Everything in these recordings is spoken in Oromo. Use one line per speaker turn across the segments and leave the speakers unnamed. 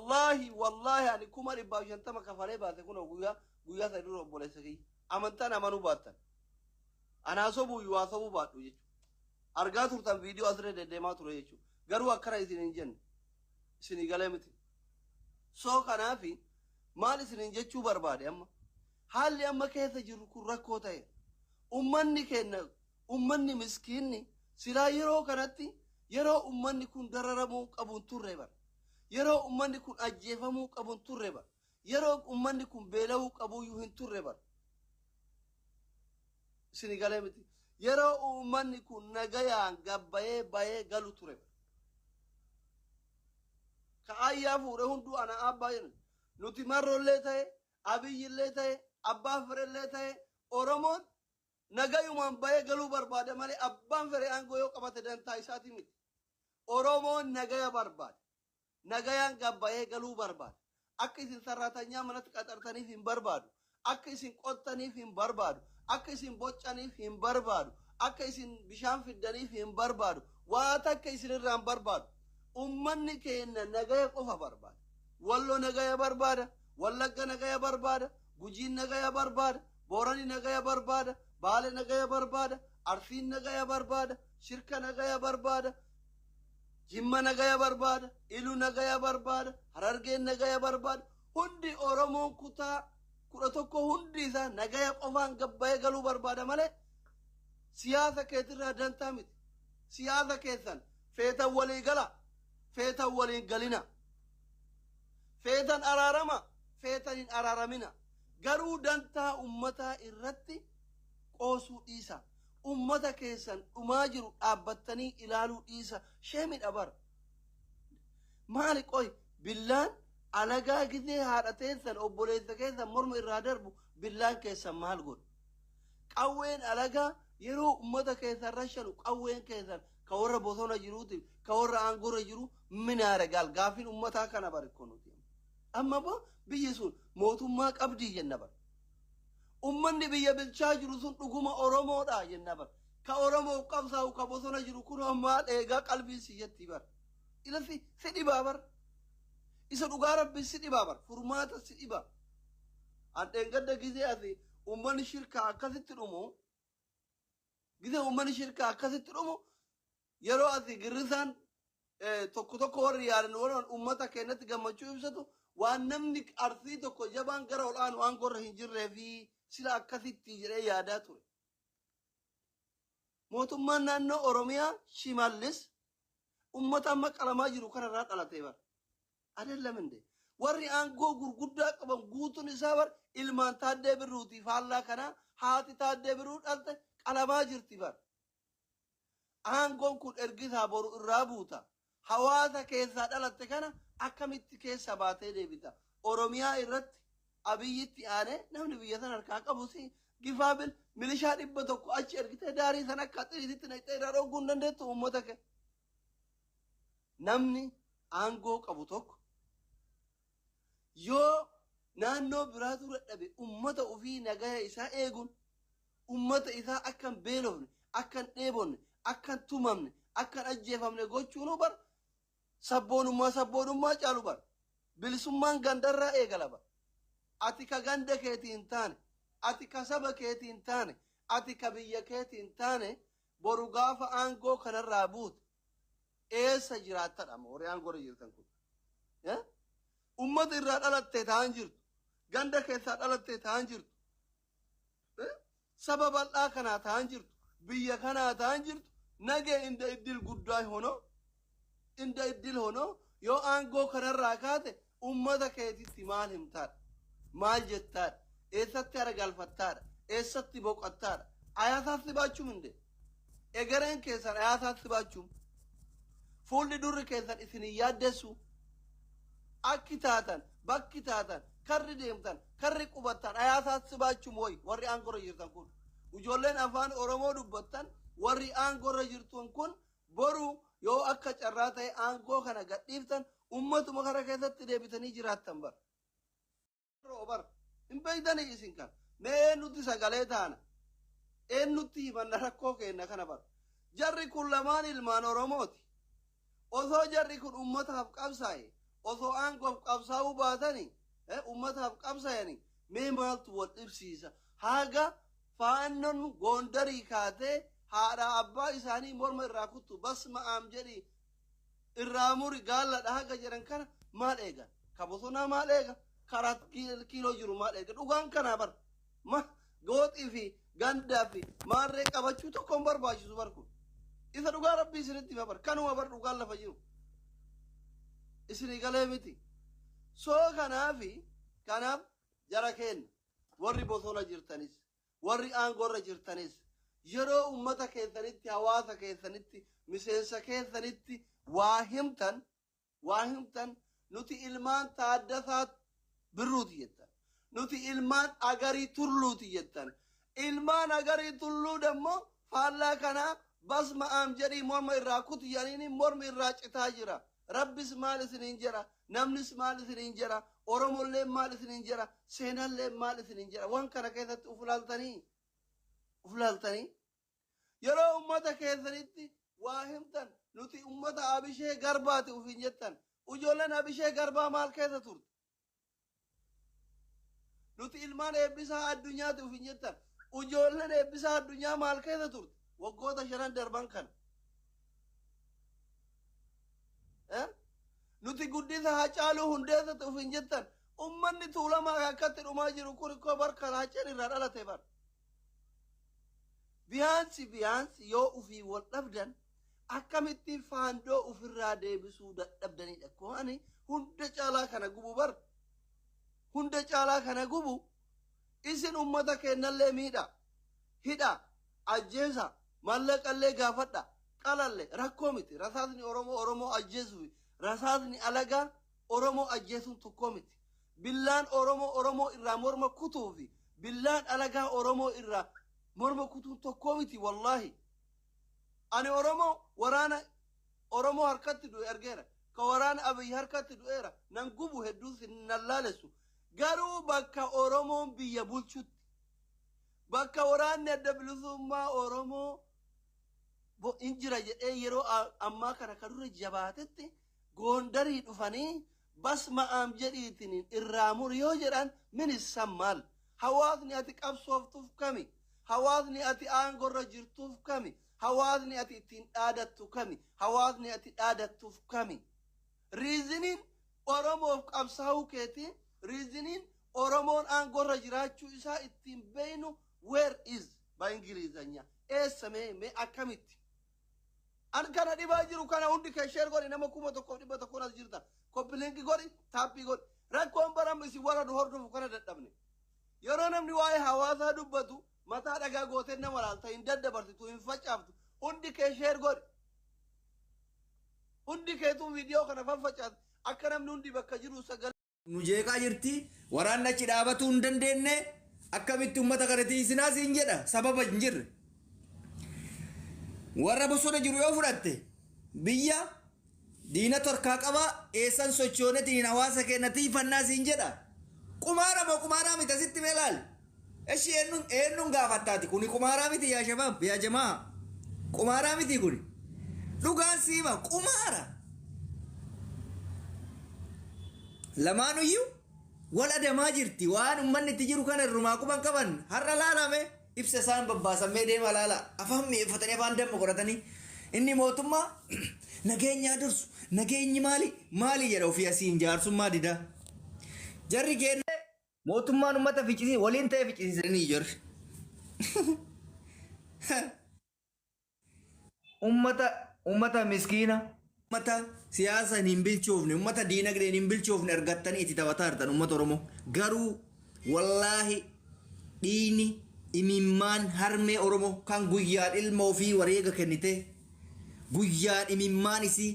والله يعني كمر باوشان تما كفاري باتكون ويا سيدو بوليسكي أمانتان أمانو باتن أنا أصوبو يواصبو باتو يجو أرجع ترتم فيديو أسرع دما تروي يجو قالوا أكره إنجن سنغالي متي سو كنافي مال سنجة شو برباد أما حال أما كيف تجرو كورا كوتاي أمني كنا أمني مسكيني سلا يرو كناتي يرو أمني كون دررمو أبون توريبر يرو أمني كون أجيفمو أبون توريبر يرو أمني كون بيلاو أبو يوهن توريبر سنغالي متي يرو أمني كون نجايا غباية باية غلو توريبر كأيا فورهون دو أنا أباين نوتي مرة لتاي أبي لتاي أبا فر لتاي أورمون نجايو من باي غلو برباد مالي أبان فر أنغو يو كبات دن تاي ساتي ميت أورمون نجايا برباد نجايا غباي غلو برباد أكيسين سراتانيا منات كاترتاني فين برباد أكيسين قطاني فين برباد أكيسين بوچاني فين برباد أكيسين بشام فداني فين برباد واتا كيسين رام برباد أمني كأن نجايا قفا برباد والله نجايا برباد والله نجايا برباد بوجين نجايا برباد بوراني نجايا برباد باله نجايا برباد عرفين نجايا برباد شركة نجايا برباد جمّا نجايا برباد إلو نجايا برباد هرارجين نجايا برباد هندي أورمون كتا كرتوكو هندي ذا نجايا قفان قبّايا قالوا برباد ماله سياسة كتير هدان تامت سياسة كيسان فيتا ولي قلا فيتا ولين قلنا فيتا أرارما فيتا أرارمنا قروا دانتا أمتا إرتي قوسو إيسا أمتا كيسان أماجر أبتني إلالو إيسا شامل أبر مالك أوي بالله ألقا كذي هارتيسان أبوليسا كيسان مرم إرادربو بالله كيسان مال قول قوين ألقا يرو أمتا كيسان رشلو قوين كيسان كورا بوثونا جروتي كورا أنقور جرو من أرقال قافل أمتا كان باركونو أما با بيسون موتو ماك أبدي جنبر أمني بيا بالشاج رسون نقوم أورمو دا جنبر كأورمو قبضة وكبوثونا جرو كنا مال إيجا قلبي سيجتي بار إلا في سيدي بابر إذا نقارب بسيدي بابر فرمات سيدي بابر أنت إنقدر كذي أثي أمني شركة أكثت الأمو كذا أمني شركة أكثت الأمو يرو أثي جرثان توكو وريال نوران أمتا كانت جمعتشو يبسطو وانمنك أرثيتو كجبان كرا الآن وانقر هنجر في سلا أكثت تجري ياداتو موتما نانو أوروميا شمالس أمتا ما كلام جرو كنا رات على تيبر أدل من ده وري أنقو غرغدا كبان غوتو نسابر إلمان تادي بروتي فالله كنا هاتي تادي بروت ألت كلام جرتي بار أنقو كن إرجيها برو الرابوتا حواسا كيسا دلت كنا أكملت كيسا باتي ديبتا أوروميا إرت أبيتي أنا نحن بيجنا نركاك أبوسي قفابل مليشات إبتوكو أشير كده داري سنة كاتري تنا تيرارو غندن ده تو أمتك نمني أنغو أبوتوك يو نانو براتو رتبي أمتا وفي نجايا إسا إيغون أمتا إسا أكن بيلون أكن إيبون أكن تومن أكن أجيفامن غوچونو بر sabboonummaa caalu bar bilisummaan gandarraa eegala bar ati ka ganda keetii hin taane ati ka saba keetii hin taane ati ka biyya keetii hin taane boru gaafa aangoo kanarraa buute eessa jiraattadha ma warri aangoorra jirtan kun ummata irraa dhalattee ta'an jirtu ganda keessaa dhalattee ta'an jirtu saba bal'aa kanaa ta'an jirtu biyya kanaa ta'an jirtu nagee inda iddil guddaa hono inda iddil hono yoo aangoo kanarraa kaate ummata keetitti maal himtaadha maal jettaadha eessatti aragalfattaadha eessatti boqottaadha ayaasaatti baachuun hinde egereen keessan ayaasaatti baachuun fuulli durri keessan isin yaaddessu akki taatan bakki taatan karri deemtan karri qubattan ayaasaatti baachuun woy warri aangorra jirtan kun ijoolleen afaan oromoo dubbattan warri aangorra jirtan kun boru yoo akka carraa ta'e aangoo kana gadhiiftan ummatuma kara keessatti deebitanii jiraattan bar roobar hin beeydanii isin kan mee nuti sagalee taana eennutti himanna rakkoo keenna kana bar jarri kun lamaan ilmaan oromooti osoo jarri kun ummataaf qabsaa'e osoo aangoof qabsaa'uu baatanii ummataaf qabsaa'anii mee maaltu wal dhibsiisa haga faannon goondarii kaatee haadha abbaa isaanii morma irraa kuttu basma aam jedhi irraa muri gaalladha haga jedhan kana maal eegan ka bosonaa maal eega karat kiiloo jiru maal eega dhugaan kanaa bar ma gooxii fi gandaa fi maarree qabachuu tokkoon barbaachisu bar kun isa dhugaa rabbii isinitti hima bar kanuma bar dhugaan lafa jiru isinii galee miti soo kanaaf jara kenna warri bosona jirtanis warri aangorra jirtanis yeroo ummata keessanitti hawaasa keessanitti miseensa keessanitti waa himtan nuti ilmaan taaddasaat birruuti jettan nuti ilmaan agarii tulluuti jettan ilmaan agarii tulluu dammoo faallaa kanaa basma aam jedhii morma irraa kutu yaniini morma irraa citaa jira rabbis maal isiniin jira namnis maal isiniin jira oromolleen maal isiniin jira seenalleen maal isiniin jira waan kana keessatti uflaaltanii yeroo ummata keessanitti waa himtan nuti ummata abishee garbaati ufin jettan ujoolleen abishee garbaa maal keessa turte nuti ilmaan eebbisaa addunyaati ufin jettan ujoolleen eebbisaa addunyaa maal keessa turte waggoota 5 darban kana nuti guddisa Hacaaluu Hundeessatti ufin jettan ummanni tuulamaa akkatti dhumaa jiru kun ikkoo barka Haceen irraa dhalate bar biyaansi yoo ufii wal dhabdan akkamitti faandoo ufirraa deebisuu dadhabdanidha ko ani hunda caalaa kana gubu isin ummata kennallee miidha hidha ajjeesa mallaqallee gaafadha qalalle rakkoo miti rasaasni oromoo ajjeesuu rasaasni alagaa oromoo ajjeesuun tokkoo miti billaan oromoo irraa morma kutuufi billaan alagaa oromoo irraa morma kutuun tokkoo miti wallahi ani waraana oromoo harkatti du'e argeera ka waraana abiyyi harkatti du'eera nan gubu hedduu sinnallaalesu garuu bakka oromoon biyya bulchutti bakka waraanni adda bilisummaa oromoo injira jedhee yeroo ammaa kana ka dura jabaatetti goondarii dhufanii basma aam jedhiitiin irraa muri yoo jedhan minissan maal hawaasni ati qabsooftuuf kami hawaasni ati aangorra jirtuuf kami hawaasni ati ittiin dhaadattu kami hawaasni ati dhaadattuuf kami riiziniin oromoof qabsaa'uu keetiin riiziniin oromoon aangorra jiraachuu isaa ittiin beeynu where is ba ingilizanya eessa mee akkamitti an kana dhibaa jiru kana hundi kee sheer godhi nama 1,100 as jirta koppilinki godhi taappii godhi rakkoon baram isin warra nu hordofu kana dadhabne yeroo namni waa'ee hawaasaa dubbatu mataa dhagaa gootee nama laalta hin daddabarsitu hin facaaftu hundi kee sheer godhi hundi keetuu viidiyoo kana faffacaatu akka namni hundi bakka jiru sagalee
nu jeeqaa jirti waraanni achi dhaabatuu hin dandeenye akkamitti ummata kanatti isinaas hin jedha sababa hin jirre warra bosona jiru yoo fudhatte biyya diina torkaa qaba eessan sochoonetiin hawaasa keenyatii fannaas hin jedha qumaaraa miti asitti meelaal eshi eenyuun gaafattaati kuni qumaaraa miti yaa shabaab yaa jamaa qumaaraa miti kuni dhugaan siima qumaara lamaanuyyuu wal adamaa jirti waan ummanni itti jiru kana irrumaa quban qaban har'a laalame ibsa isaan babbaasamee deema laala afaan mi'eeffatanii afaan damma godhatanii inni mootummaa nageenyaa dursu nageenyi maali jedha ofii asiin jaarsummaa dida jarri keenya mootummaan ummata ficcisi waliin ta'e ficcisiisanii jirri ummata miskiina ummata siyaasa hin bilchoofne ummata diinagdeen hin bilchoofne argattanii itti taphataa jirtan ummata oromoo garuu wallaahi dhiini imimmaan harmee oromoo kan guyyaan ilma ofii wareega kennite guyyaan imimmaan isii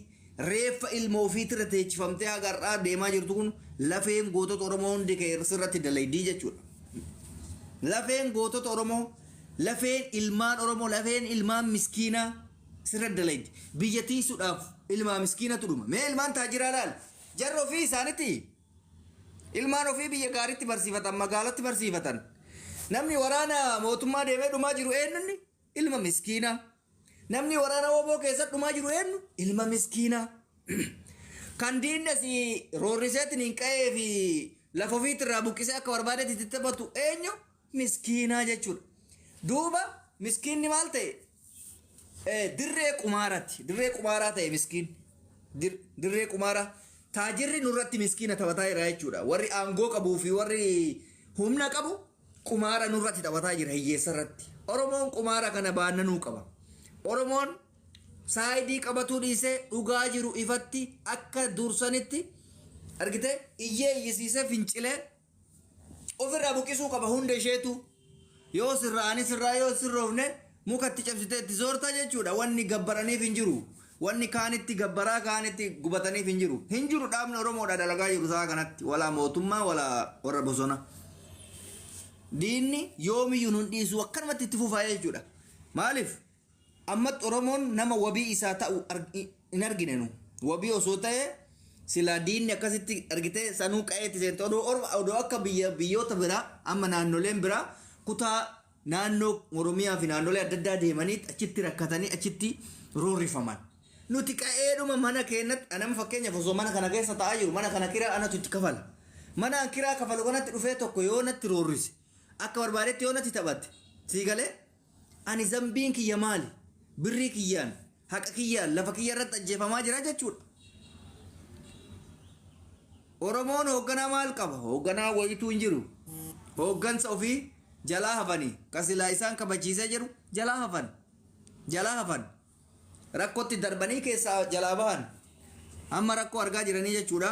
reeffa ilma ofiitirra teechifamtee agarraa deemaa jirtu kun lafeen gootota oromoo hundi sirratti dalaydii jechuudha. Lafeen gootota oromoo lafeen ilmaan oromoo lafeen ilmaan miskiinaa sirratti dalaydi biyya tiisuudhaaf ilmaa miskiinatu dhuma mee ilmaan taajiraa laal jarri ofii isaanitti ilmaan ofii biyya gaariitti barsiifatan magaalatti barsiifatan namni waraana mootummaa deemee dhumaa jiru eenyunni ilma miskiinaa namni waraana oboo keessatti dhumaa jiru eenyu ilma miskiinaa kan diinna si roorriseetiin hin qa'ee fi lafa ofiitirraa buqqisee akka barbaadetti itti taphatu eenyu miskiinaa jechuudha. Duuba miskiinni maal ta'e dirree qumaaraatti dirree qumaaraa ta'e miskiin dirree qumaaraa taajirri nurratti miskiina taphataa jira jechuudha. Warri aangoo qabuu fi warri humna qabu qumaara nurratti taphataa jira hiyyeessa irratti. Oromoon qumaara kana baannanuu qaba. Oromoon saayidii qabatuu dhiisee dhugaa jiru ifatti akka dursanitti argite iyyee iyyisiisee fincilee ofirraa buqqisuu qaba hunda isheetu. Yoo sirraanis sirraa yoo sirroofne mukatti cabsitee itti zoortaa jechuudha. Wanni gabbaraniif hin jiru. Wanni kaanitti gabbaraa kaanitti gubataniif hin jiru. Hin jiru dhaabni Oromoodha dalagaa jiru isaa kanatti. Walaa mootummaa walaa warra bosona. Diinni yoomiyyuu nun dhiisu akkanumatti itti fufaa jechuudha. Maaliif? Ammatti Oromoon nama wabii isaa ta'u hin argine nu. Wabii osoo ta'e sila diinni akkasitti argitee sanuu qa'eetti seente odoo akka biyyoota biraa amma naannoleen biraa kutaa naannoo Oromiyaa fi naannolee adda addaa deemanii achitti rakkatanii achitti roorrifaman. Nuti qa'eedhuma mana keenyatti anama fakkeenyaaf osoo mana kana keessa ta'aa jiru mana kana kiraa anatu itti kafala. Mana kiraa kafalu kanatti dhufee tokko yoo natti roorrise akka barbaadetti yoo natti taphate sii galee ani zambiin kiyya maali birrii kiyyaan haqa kiyyaan lafa kiyya irratti ajjeefamaa jira jechuudha. Oromoon hoogganaa maal qaba? Hoogganaa wayituu hin jiru. Hooggansa ofii jalaa hafanii kasilaa isaan kabachiisee jiru jalaa hafan rakkootti darbanii keessaa jalaa bahan amma rakkoo argaa jiranii jechuudha.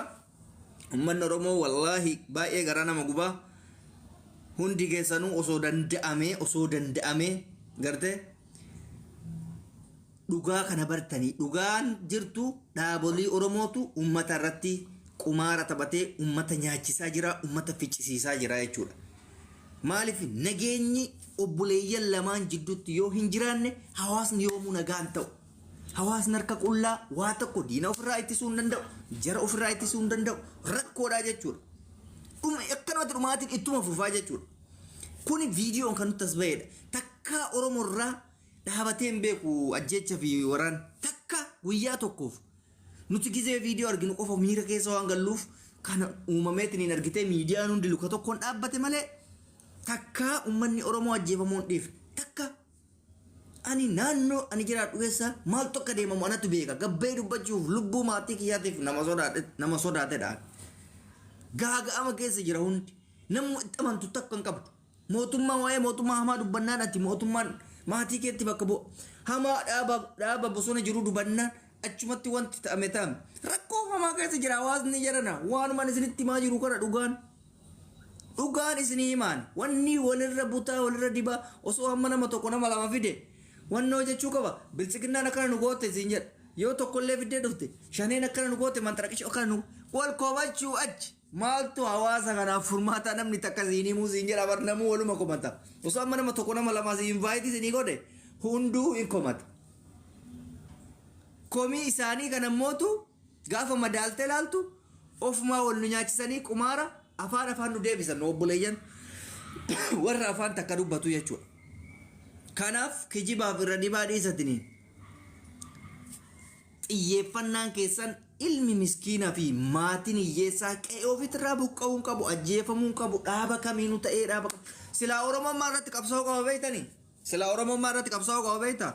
Uummanni Oromoo wallaahi baay'ee garaa nama gubaa. Hundi keessanuu osoo danda'amee gartee dhugaa kana bartanii dhugaan jirtu dhaabolee Oromootu uummata irratti qumaara taphatee uummata nyaachisaa jira uummata ficcisiisaa jira jechuudha. Maaliif nageenyi obboleeyyan lamaan jidduutti yoo hin jiraanne hawaasni yoomuu nagaan ta'u. Hawaasni harka qullaa waa tokko diina ofirraa ittisuu hin danda'u jara ofirraa ittisuu hin danda'u rakkoodhaa jechuudha. Akkanumatti dhumaatiin ittuma fufaa jechuudha. Kuni viidiyoon kan nutti as bahedha. Takka Oromoo irraa dhaabatee hin beeku ajjecha fi waraan takka guyyaa tokkoof nuti gizee viidiyoo arginu qofa miira keessa waan galluuf kana uumameetiin hin argitee miidiyaan hundi luka tokkoon dhaabbate malee takka uummanni Oromoo ajjeefamuun dhiifne takka ani naannoo ani jiraadhu keessa maal tokko deemamu anatu beeka gabbee dubbachuuf lubbuu maatii kiyyaatiif nama sodaatedha. Gaaga'ama keessa jira hundi namni itti amantu takka hin qabdu. Mootummaa waa'ee mootummaa hamaa dubbannaan ati mootummaan maatii keetti bakka bu'a. Hamaa dhaaba bosona jiru dubbannaan achumatti wanti ta'ame ta'ame. Rakkoo hamaa keessa jira hawaasni jarana waanumaan isinitti himaa jiru kana dhugaan isinii himaan wanni walirra butaa walirra dibaa osoo hamma nama tokko nama lama fide wannoo jechuu qaba bilchiginnaan akkana nu goote isin jedha yoo tokkollee fiddee dhufte shaneen akkana nu goote mantaraqishoo akkana nu wal koobachuu achi. Maaltu hawaasa kanaaf furmaata namni takka siinii muuziin jedha barnamuu waluma komata. Osoo amma nama tokko nama lama siin invaayitii siinii godhe hunduu hin komata. Komii isaanii kana mootu gaafa madaaltee laaltu ofumaa wal nu nyaachisanii qumaara afaan nu deebisan obboleeyyan warra afaan takka dubbatu jechuudha. Kanaaf kijibaaf irra dibaa dhiisatiniin xiyyeeffannaan keessan ilmi miskiinaa fi maatiin hiyyeessaa qe'ee ofiirraa buqqa'uu qabu ajjeefamuu qabu dhaaba kamiinuu ta'ee dhaaba qabu. Silaa Oromummaa irratti qabsaa'uu qaba beeytanii? Silaa Oromummaa irratti qabsaa'uu qaba beeytaa?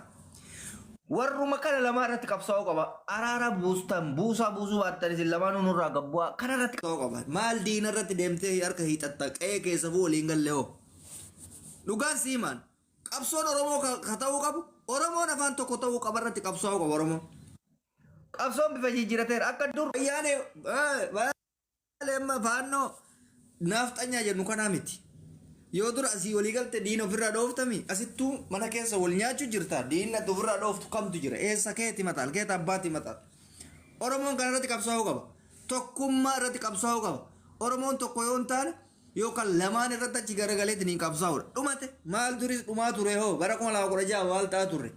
Warruma kana lamaa irratti qabsaa'uu qaba. Araara buusaa buusuu baattan isin lamaanuu nurraa gabbu'aa kana irratti qabsaa'uu qaba. Maal diina irratti deemtee harka hiixatta qe'ee keessa fuula waliin galle hoo? Dhugaan siimaan qabsoon Oromoo ka ta'uu qabu Oromoon afaan tokko ta'uu qaba irratti qabsaa'uu qaba Oromoo. Qabsoon bifa jijjiirateera akka dur ayyaane faannoo naafxanyaa jennu kanaa miti. Yoo dura asii walii galte diina ofirraa dhooftami asittuu mana keessa wal nyaachuu jirta diina ofirraa dhooftu kamtu jira eessa keeti mataal keeta abbaati mataal. Oromoon kana irratti qabsaa'uu qaba. Tokkummaa irratti qabsaa'uu qaba. Oromoon tokko yoo hin taane yookaan lamaan irratti achi garagaleetiin hin qabsaa'udha. Dhumate maal duris dhumaa ture hoo bara 2016 maal ta'aa ture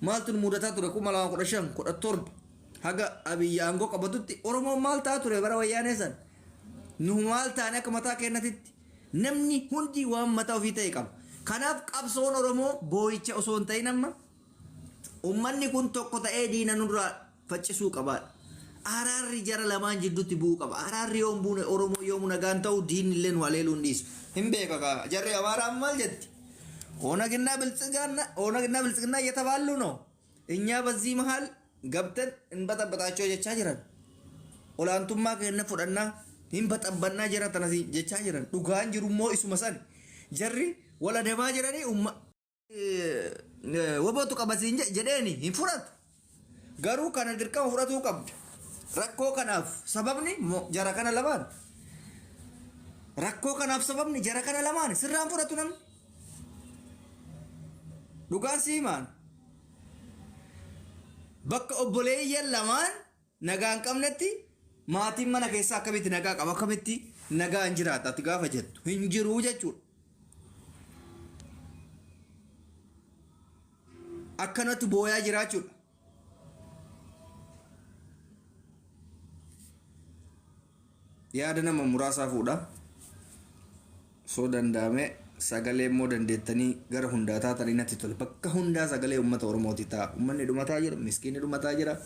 maaltu mudataa ture 2015 17 haga Abiyyi aangoo qabatutti Oromoon maal ta'aa ture bara wayyaanee san nu maal taane akka mataa kennatitti namni hundi waan mataa ofii ta'e qaba. Kanaaf qabsoon Oromoo boo'icha osoo hin ta'in amma uummanni kun tokko ta'ee diina nurraa faccisuu qabaadha. araarri jara lamaan jidduutti bu'uu qaba. Araarri yoom buune Oromoo yoom nagaan ta'u diinni illee haleeluu hin dhiisu. Hin beeka kaa jarri Amaaraan maal jetti? ኦነግና ብልጽግና እየተባሉ ነው። እኛ በዚህ መሃል ገብተን እንበጠበጣቸው ጀቻ ጅረን ኦላንቱማ ከነ ፉደና እንበጠበና ጅራ ተነሲ ጀቻ ጅረን ዱጋን ጅሩሞ ኢሱመሰን ጀሪ ወላ ደማ ጅረኒ ወቦቱ ቀበሲንጀ ጀደኒ ይፉራት ገሩ ከነ ድርቀም ፉራቱ ቀብድ ረኮ ከናፍ ሰበብኒ ጀራ ከነ ለማን ረኮ ከናፍ ሰበብኒ ጀራ ከነ ለማን ስራን ፉራቱ ነም Dhugaan siimaan bakka obboleeyyan lamaan nagaa hin qabnetti maatiin mana keessaa akkamitti nagaa qaba akkamitti nagaa hin jiraata ati gaafa jettu hin jiruu jechuudha. Akkanatti booyaa jiraachuudha. Yaada nama muraasaa fuudha. Soo danda'ame sagalee immoo dandeettanii gara hundaa taatanii natti tole. Bakka hundaa sagalee uummata Oromooti ta'a. Uummanni dhumataa jira, miskiinni dhumataa jira.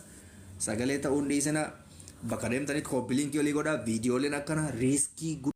Sagalee ta'uun dhiisina bakka deemtanitti koppiliinkii olii godhaa. Viidiyooleen akkana riiskii